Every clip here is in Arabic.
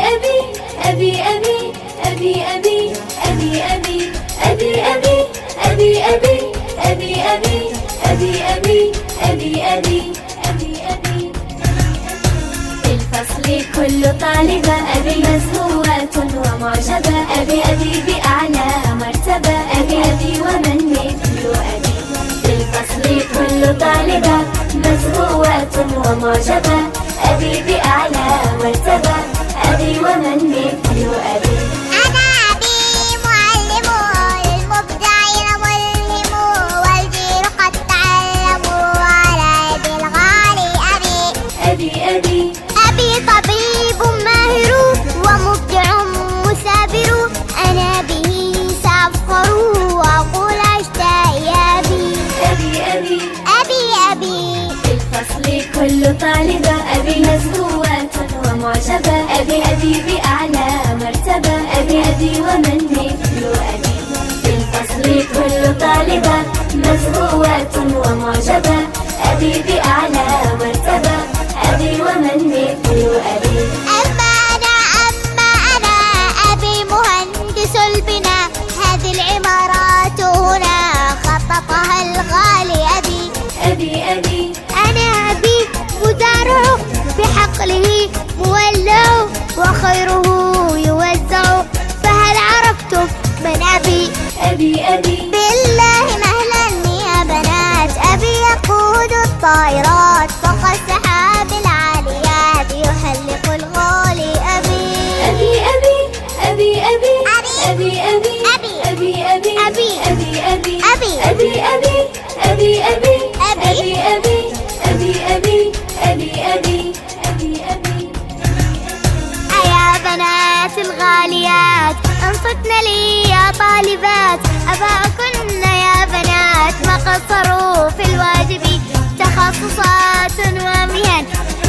أبي أبي أبي أبي أبي أبي أبي أبي أبي أبي أبي أبي أبي أبي أبي أبي أبي أبي أبي في الفصل كل طالبة أبي مزهورة ومعجبة أبي أبي بأعلى مرتبة أبي أبي ومن مثل أبي في الفصل كل طالبة مزهورة ومعجبة أبي بأعلى مرتبة أبي ومن مثل أبي أنا أبي معلم للمبدعين ملهم والجيل قد تعلموا على يد الغالي أبي أبي أبي أبي طبيب ماهر ومبدع مثابر أنا به سأفخر وأقول أشتاق يا أبي أبي أبي أبي أبي في الفصل كل طالبة أبي مزهورة ومعجبة أبي أبي بأعلى مرتبة أبي أبي ومن مثل أبي في الفصل كل طالبة مزهورة ومعجبة أبي بأعلى مرتبة أبي ومن مثل أبي أما أنا أبي مهندس البناء هذه العمارات هنا خططها الغالي أبي أبي أبي أنا أبي مزارع بحقله مولع وخيره يوزع فهل عرفتم من أبي أبي أبي بالله مهلا يا بنات أبي يقود الطائرات فوق السحاب العاليات يحلق الغالي أبي أبي أبي أبي أبي أبي. أبي أبي أبي. أبي أبي أبي. أبي أبي أبي. أبي أبي أبي أبي أبي. أبي أبي أبي أبي أبي أبي أبي أيا بنات الغاليات أنصتن لي يا طالبات أباءكن يا بنات ما قصروا في الواجب تخصصات ومهن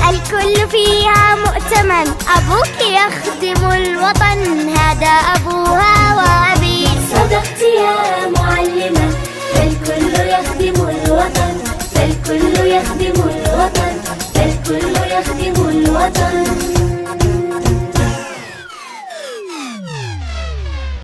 الكل فيها مؤتمن أبوك يخدم الوطن هذا أبوها وأبي صدقت يا معلمة فالكل يخدم